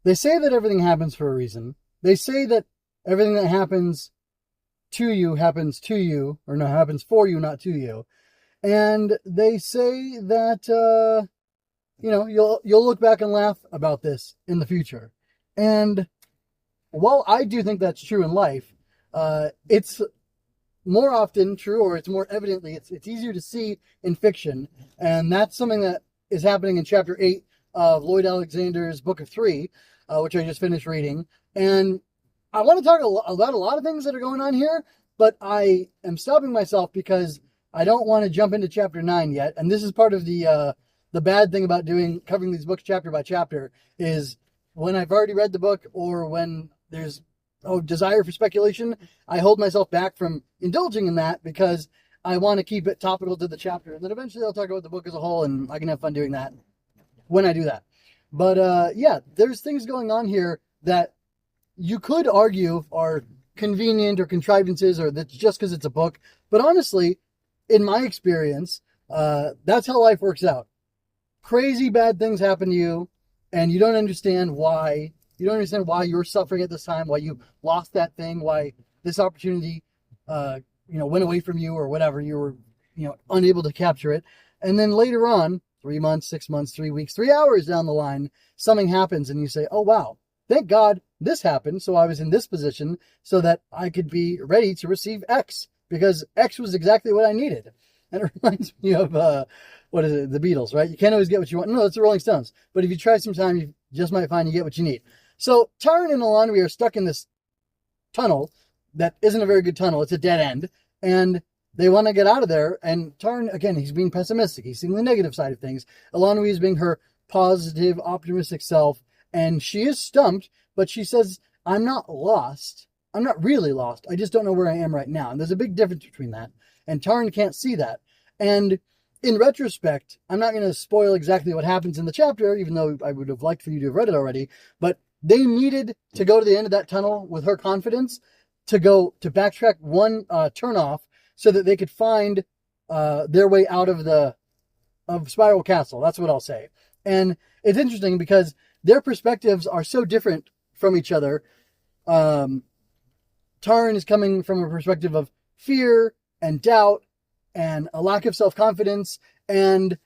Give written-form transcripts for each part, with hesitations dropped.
they say that everything happens for a reason. They say that everything that happens to you, or no, happens for you, not to you. And they say that, you'll look back and laugh about this in the future. And while I do think that's true in life, it's more often true, or it's more evidently, it's easier to see in fiction. And that's something that is happening in chapter 8 of Lloyd Alexander's Book of Three, which I just finished reading. And I want to talk about a lot of things that are going on here, but I am stopping myself because I don't want to jump into chapter 9 yet. And this is part of the bad thing about covering these books chapter by chapter, is when I've already read the book, or when there's desire for speculation, I hold myself back from indulging in that because I want to keep it topical to the chapter. And then eventually I'll talk about the book as a whole, and I can have fun doing that when I do that. But there's things going on here that you could argue are convenient or contrivances, or that's just because it's a book. But honestly, in my experience, that's how life works out. Crazy bad things happen to you, and you don't understand why. You don't understand why you're suffering at this time, why you lost that thing, why this opportunity, went away from you, or whatever. You were, unable to capture it. And then later on, 3 months, 6 months, 3 weeks, 3 hours down the line, something happens and you say, oh, wow, thank God this happened. So I was in this position so that I could be ready to receive X, because X was exactly what I needed. And it reminds me of, the Beatles, right? You can't always get what you want. No, it's the Rolling Stones. But if you try some time, you just might find you get what you need. So Tarn and Elanwy are stuck in this tunnel that isn't a very good tunnel. It's a dead end. And they want to get out of there. And Tarn, again, he's being pessimistic. He's seeing the negative side of things. Elanwy is being her positive, optimistic self. And she is stumped, but she says, I'm not lost. I'm not really lost. I just don't know where I am right now. And there's a big difference between that. And Tarn can't see that. And in retrospect, I'm not going to spoil exactly what happens in the chapter, even though I would have liked for you to have read it already. But they needed to go to the end of that tunnel with her confidence to backtrack one turnoff so that they could find their way out of Spiral Castle. That's what I'll say. And it's interesting because their perspectives are so different from each other. Tarn is coming from a perspective of fear and doubt and a lack of self-confidence. And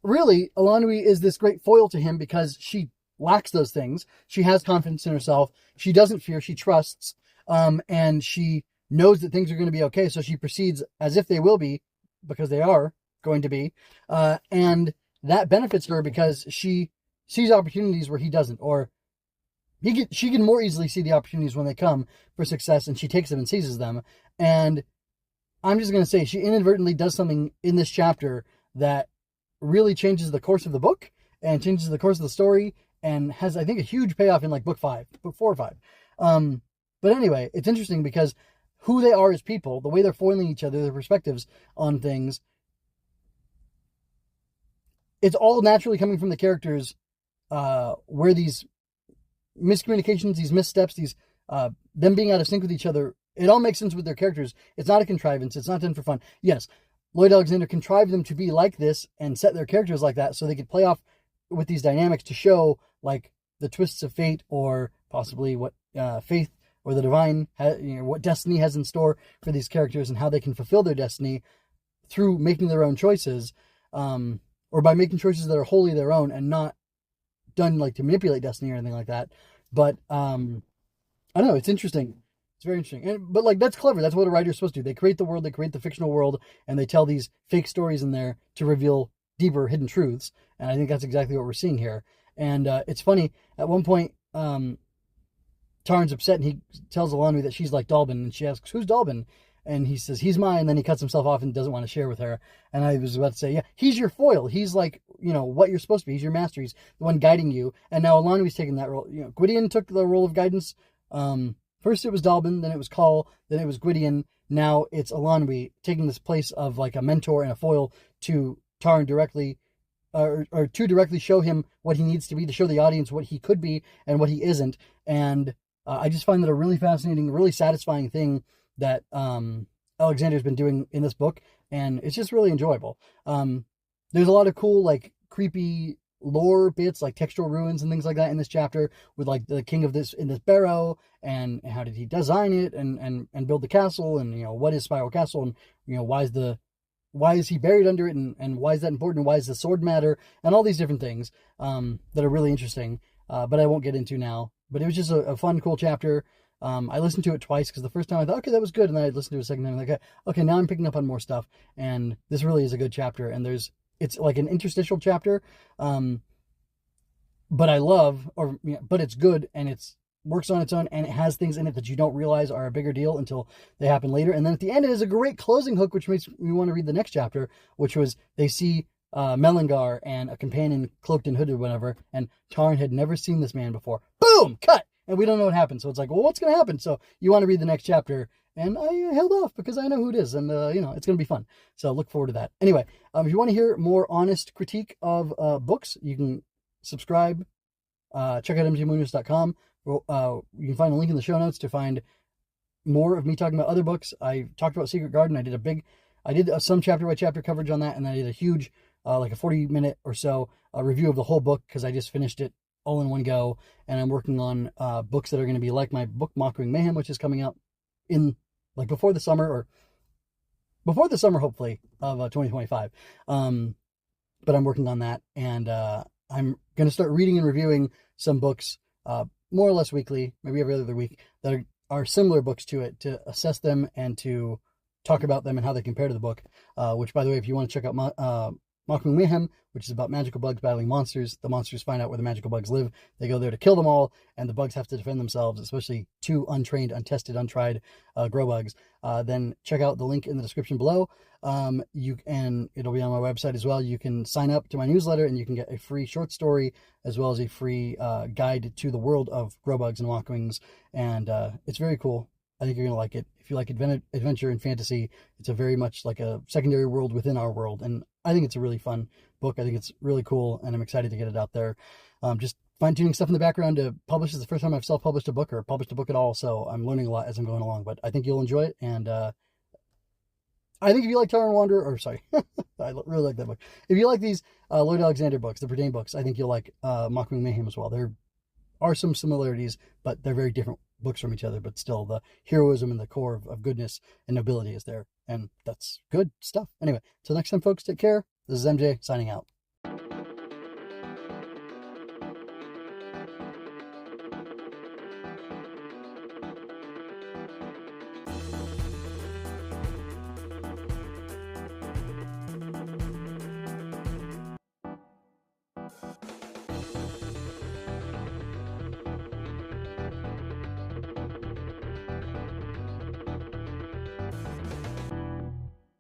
really, Elanwy is this great foil to him because she lacks those things. She has confidence in herself. She doesn't fear. She trusts. And she knows that things are going to be okay. So she proceeds as if they will be, because they are going to be. And that benefits her because she sees opportunities where he doesn't, or she can more easily see the opportunities when they come for success, and she takes them and seizes them. And I'm just going to say she inadvertently does something in this chapter that really changes the course of the book and changes the course of the story, and has, I think, a huge payoff in like book 4 or 5. But anyway, it's interesting because who they are as people, the way they're foiling each other, their perspectives on things, it's all naturally coming from the characters, where these miscommunications, these missteps, these them being out of sync with each other, it all makes sense with their characters. It's not a contrivance. It's not done for fun. Yes, Lloyd Alexander contrived them to be like this and set their characters like that so they could play off with these dynamics to show like the twists of fate, or possibly what faith or the divine, what destiny has in store for these characters, and how they can fulfill their destiny through making their own choices, or by making choices that are wholly their own and not done like to manipulate destiny or anything like that. But I don't know, it's interesting. It's very interesting. But like, that's clever. That's what a writer's supposed to do. They create the world, they create the fictional world, and they tell these fake stories in there to reveal deeper hidden truths. And I think that's exactly what we're seeing here. And it's funny, at one point, Tarn's upset and he tells Elanwy that she's like Dalbin, and she asks, who's Dalbin? And he says, he's mine. And then he cuts himself off and doesn't want to share with her. And I was about to say, yeah, he's your foil. He's like, what you're supposed to be. He's your master. He's the one guiding you. And now Elanwy's taking that role. Gwydion took the role of guidance. First it was Dalbin, then it was Call, then it was Gwydion. Now it's Elanwy taking this place of like a mentor and a foil to Tarn directly, or to directly show him what he needs to be, to show the audience what he could be and what he isn't. And I just find that a really fascinating, really satisfying thing that Alexander's been doing in this book, and it's just really enjoyable. There's a lot of cool, like, creepy lore bits like textual ruins and things like that in this chapter, with like the king of this in this barrow, and how did he design it, and build the castle, and what is Spiral Castle, and why is he buried under it, and why is that important, and why does the sword matter, and all these different things that are really interesting, but I won't get into now. But it was just a fun, cool chapter. I listened to it twice, because the first time I thought, okay, that was good, and then I listened to it a second time, like, okay, now I'm picking up on more stuff, and this really is a good chapter, and it's like an interstitial chapter, but but it's good, and it's works on its own, and it has things in it that you don't realize are a bigger deal until they happen later. And then at the end, it is a great closing hook, which makes me want to read the next chapter, which was they see Melangar and a companion cloaked and hooded or whatever, and Tarn had never seen this man before. Boom! Cut! And we don't know what happened. So it's like, well, what's going to happen? So you want to read the next chapter. And I held off because I know who it is. And, it's going to be fun. So look forward to that. Anyway, if you want to hear more honest critique of books, you can subscribe. Check out mgmoonius.com. You can find a link in the show notes to find more of me talking about other books. I talked about Secret Garden. I did some chapter by chapter coverage on that. And then I did a huge, like a 40-minute or so review of the whole book, because I just finished it all in one go, and I'm working on books that are going to be like my book Mocking Mayhem, which is coming out in like before the summer, hopefully, of 2025. But I'm working on that, and I'm going to start reading and reviewing some books more or less weekly, maybe every other week, that are similar books to it, to assess them and to talk about them and how they compare to the book, which, by the way, if you want to check out Mocking Mayhem, which is about magical bugs battling monsters. The monsters find out where the magical bugs live. They go there to kill them all, and the bugs have to defend themselves, especially two untrained, untested, untried grow bugs. Then check out the link in the description below. And it'll be on my website as well. You can sign up to my newsletter, and you can get a free short story as well as a free guide to the world of grow bugs and walkwings. And it's very cool. I think you're going to like it. If you like adventure and fantasy, it's a very much like a secondary world within our world. And I think it's a really fun book. I think it's really cool, and I'm excited to get it out there. Just fine-tuning stuff in the background to publish. It's the first time I've self-published a book or published a book at all, so I'm learning a lot as I'm going along. But I think you'll enjoy it, and I think if you like Tower and Wanderer, or sorry, I really like that book. If you like these Lloyd Alexander books, the Prydain books, I think you'll like Mocking Mayhem as well. There are some similarities, but they're very different books from each other, but still the heroism and the core of goodness and nobility is there, and that's good stuff. Anyway, till next time, folks, take care. This is MJ signing out.